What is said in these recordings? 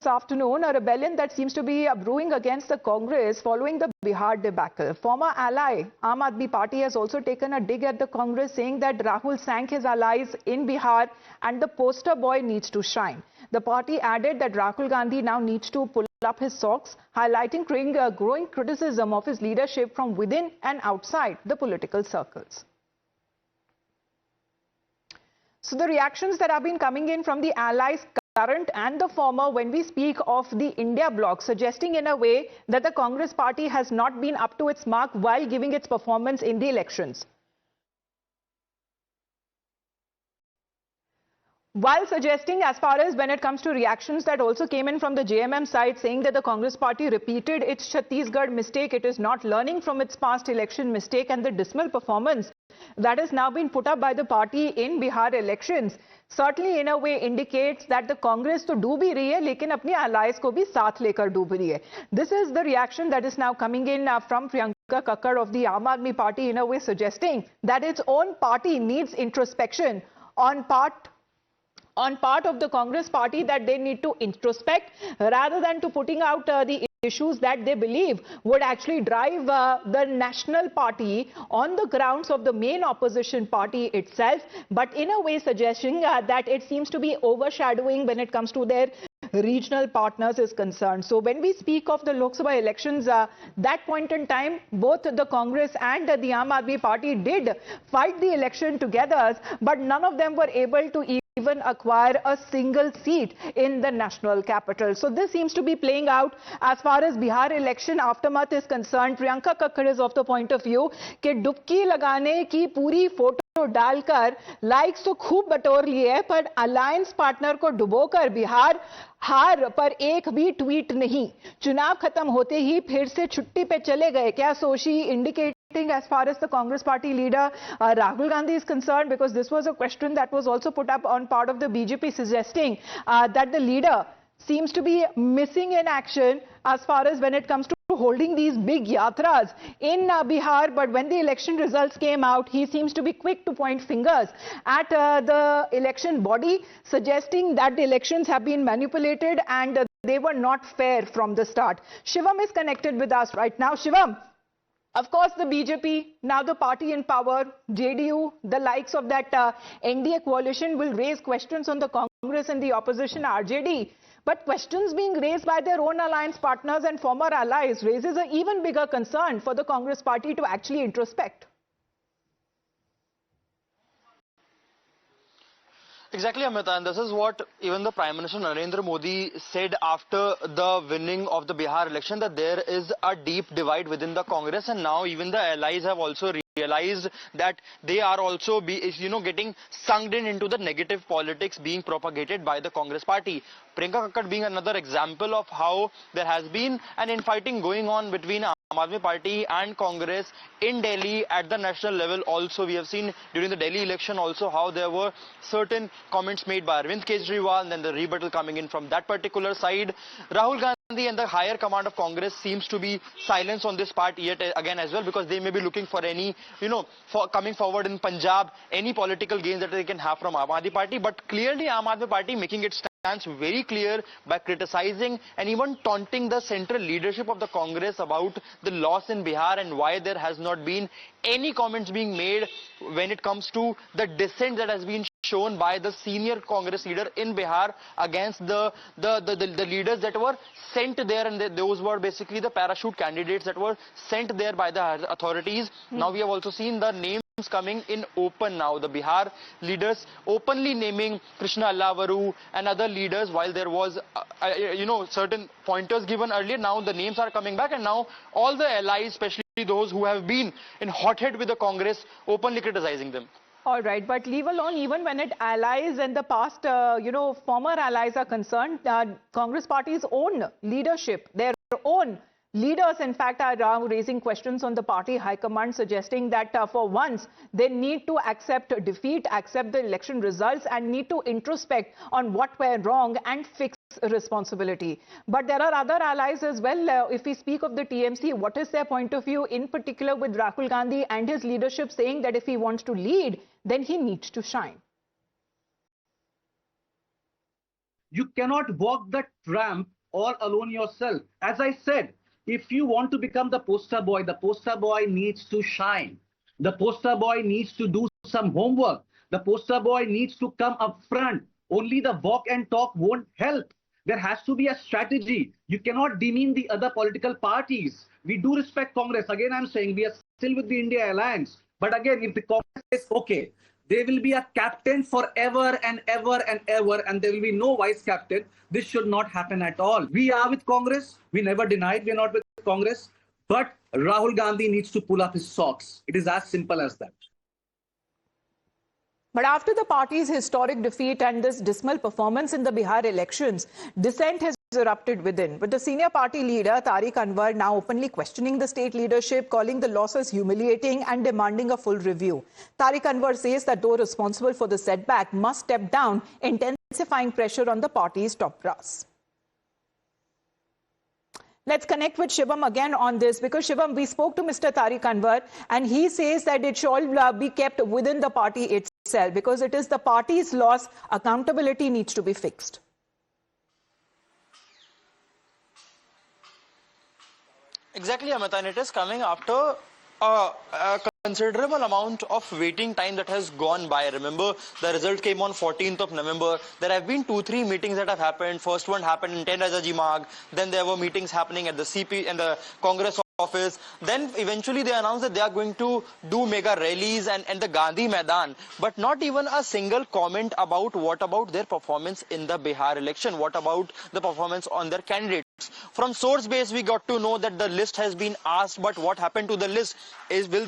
afternoon, a rebellion that seems to be brewing against the Congress following the Bihar debacle. Former ally Aam Aadmi Party has also taken a dig at the Congress, saying that Rahul sank his allies in Bihar and the poster boy needs to shine. The party added that Rahul Gandhi now needs to pull up his socks, highlighting growing criticism of his leadership from within and outside the political circles. So the reactions that have been coming in from the allies, current and the former, when we speak of the India bloc, suggesting in a way that the Congress party has not been up to its mark while giving its performance in the elections. While suggesting, as far as when it comes to reactions that also came in from the JMM side, saying that the Congress party repeated its Chhattisgarh mistake, it is not learning from its past election mistake, and the dismal performance that has now been put up by the party in Bihar elections certainly in a way indicates that the Congress to do bhi rahi hai, lekin apne allies ko bhi saath lekar doob rahi hai. This is the reaction that is now coming in from Priyanka Kakkad of the Aam Aadmi Party, in a way suggesting that its own party needs introspection on part of the Congress party, that they need to introspect rather than to putting out the issues that they believe would actually drive the national party on the grounds of the main opposition party itself, but in a way suggesting that it seems to be overshadowing when it comes to their regional partners is concerned. So when we speak of the Lok Sabha elections, that point in time, both the Congress and the Aam Aadmi Party did fight the election together, but none of them were able to even acquire a single seat in the national capital. So this seems to be playing out as far as Bihar election aftermath is concerned. Priyanka Kakkad is of the point of view कि डुबकी लगाने की पूरी photo डालकर likes तो खूब बटोर लिए है, पर अलायंस पार्टनर को डुबोकर बिहार हार पर एक भी ट्वीट नहीं, चुनाव खत्म होते ही फिर से छुट्टी पे चले गए क्या? So she indicating as far as the Congress party leader Rahul Gandhi is concerned, because this was a question that was also put up on part of the BJP, suggesting that the leader seems to be missing in action as far as when it comes to holding these big yatras in Bihar. But when the election results came out, he seems to be quick to point fingers at the election body, suggesting that the elections have been manipulated and they were not fair from the start. Shivam is connected with us right now. Shivam, of course, the BJP, now the party in power, JDU, the likes of that NDA coalition will raise questions on the Congress and the opposition RJD. But questions being raised by their own alliance partners and former allies raises an even bigger concern for the Congress party to actually introspect. Exactly, Amita, and this is what even the Prime Minister Narendra Modi said after the winning of the Bihar election, that there is a deep divide within the Congress, and now even the allies have also realized that they are also getting sunk in into the negative politics being propagated by the Congress party. Priyanka Kakkad being another example of how there has been an infighting going on between Aam Aadmi Party and Congress in Delhi at the national level. Also, we have seen during the Delhi election also how there were certain comments made by Arvind Kejriwal and then the rebuttal coming in from that particular side. Rahul Gandhi and the higher command of Congress seems to be silenced on this part yet again as well, because they may be looking for any, for coming forward in Punjab, any political gains that they can have from Aam Aadmi Party. But clearly Aam Aadmi Party making its stance very clear by criticizing and even taunting the central leadership of the Congress about the loss in Bihar and why there has not been any comments being made when it comes to the dissent that has been shown by the senior Congress leader in Bihar against the leaders that were sent there, and those were basically the parachute candidates that were sent there by the authorities. Now we have also seen the names coming in open now. The Bihar leaders openly naming Krishna Allavaru and other leaders, while there was, certain pointers given earlier. Now the names are coming back, and now all the allies, especially those who have been in hothead with the Congress, openly criticizing them. All right, but leave alone, even when it allies and the past, former allies are concerned, Congress party's own leadership, their own leaders, in fact, are now raising questions on the party high command, suggesting that for once they need to accept defeat, accept the election results, and need to introspect on what went wrong and fix responsibility. But there are other allies as well. If we speak of the TMC, what is their point of view, in particular with Rahul Gandhi and his leadership saying that if he wants to lead, then he needs to shine? You cannot walk the tramp all alone yourself. As I said, if you want to become the poster boy needs to shine. The poster boy needs to do some homework. The poster boy needs to come up front. Only the walk and talk won't help. There has to be a strategy. You cannot demean the other political parties. We do respect Congress. Again, I'm saying we are still with the India Alliance. But again, if the Congress says, okay, there will be a captain forever and ever and ever, and there will be no vice captain, this should not happen at all. We are with Congress. We never denied we are not with Congress. But Rahul Gandhi needs to pull up his socks. It is as simple as that. But after the party's historic defeat and this dismal performance in the Bihar elections, dissent has erupted within, with the senior party leader Tariq Anwar now openly questioning the state leadership, calling the losses humiliating and demanding a full review. Tariq Anwar says that those responsible for the setback must step down, intensifying pressure on the party's top brass. Let's connect with Shivam again on this, because Shivam, we spoke to Mr. Tariq Anwar and he says that it should all be kept within the party itself because it is the party's loss. Accountability needs to be fixed. Exactly, Amita, and it is coming after a considerable amount of waiting time that has gone by. Remember, the result came on 14th of November. There have been 2-3 meetings that have happened. First one happened in 10 Rajaji Marg. Then there were meetings happening at the CP and the Congress office. Then eventually they announced that they are going to do mega rallies and the Gandhi Maidan. But not even a single comment about what about their performance in the Bihar election. What about the performance on their candidates? From source base, we got to know that the list has been asked, but what happened to the list? Will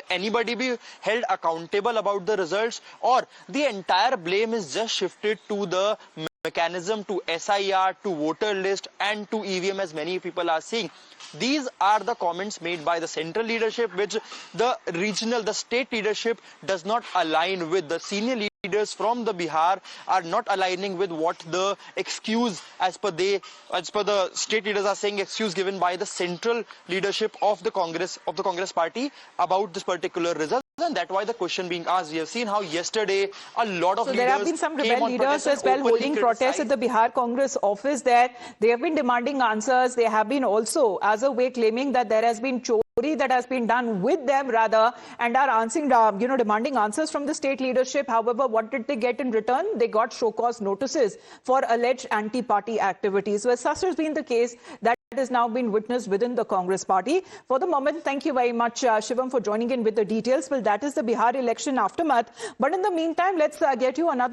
anybody be held accountable about the results, or the entire blame is just shifted to the mechanism, to SIR, to voter list and to EVM, as many people are saying? These are the comments made by the central leadership, which the state leadership does not align with. The senior leaders from the Bihar are not aligning with what the excuse, as per the state leaders are saying, excuse given by the central leadership of the Congress party about this particular result. And that's why the question being asked. We have seen how yesterday a lot of leaders. There have been some rebel leaders as well holding protests at the Bihar Congress office there. They have been demanding answers. They have been also, as a way, claiming that there has been chori that has been done with them rather, and are answering, demanding answers from the state leadership. However, what did they get in return? They got show cause notices for alleged anti-party activities. So as such has been the case, that has now been witnessed within the Congress party. For the moment, thank you very much, Shivam, for joining in with the details. Well, that is the Bihar election aftermath. But in the meantime, let's get you another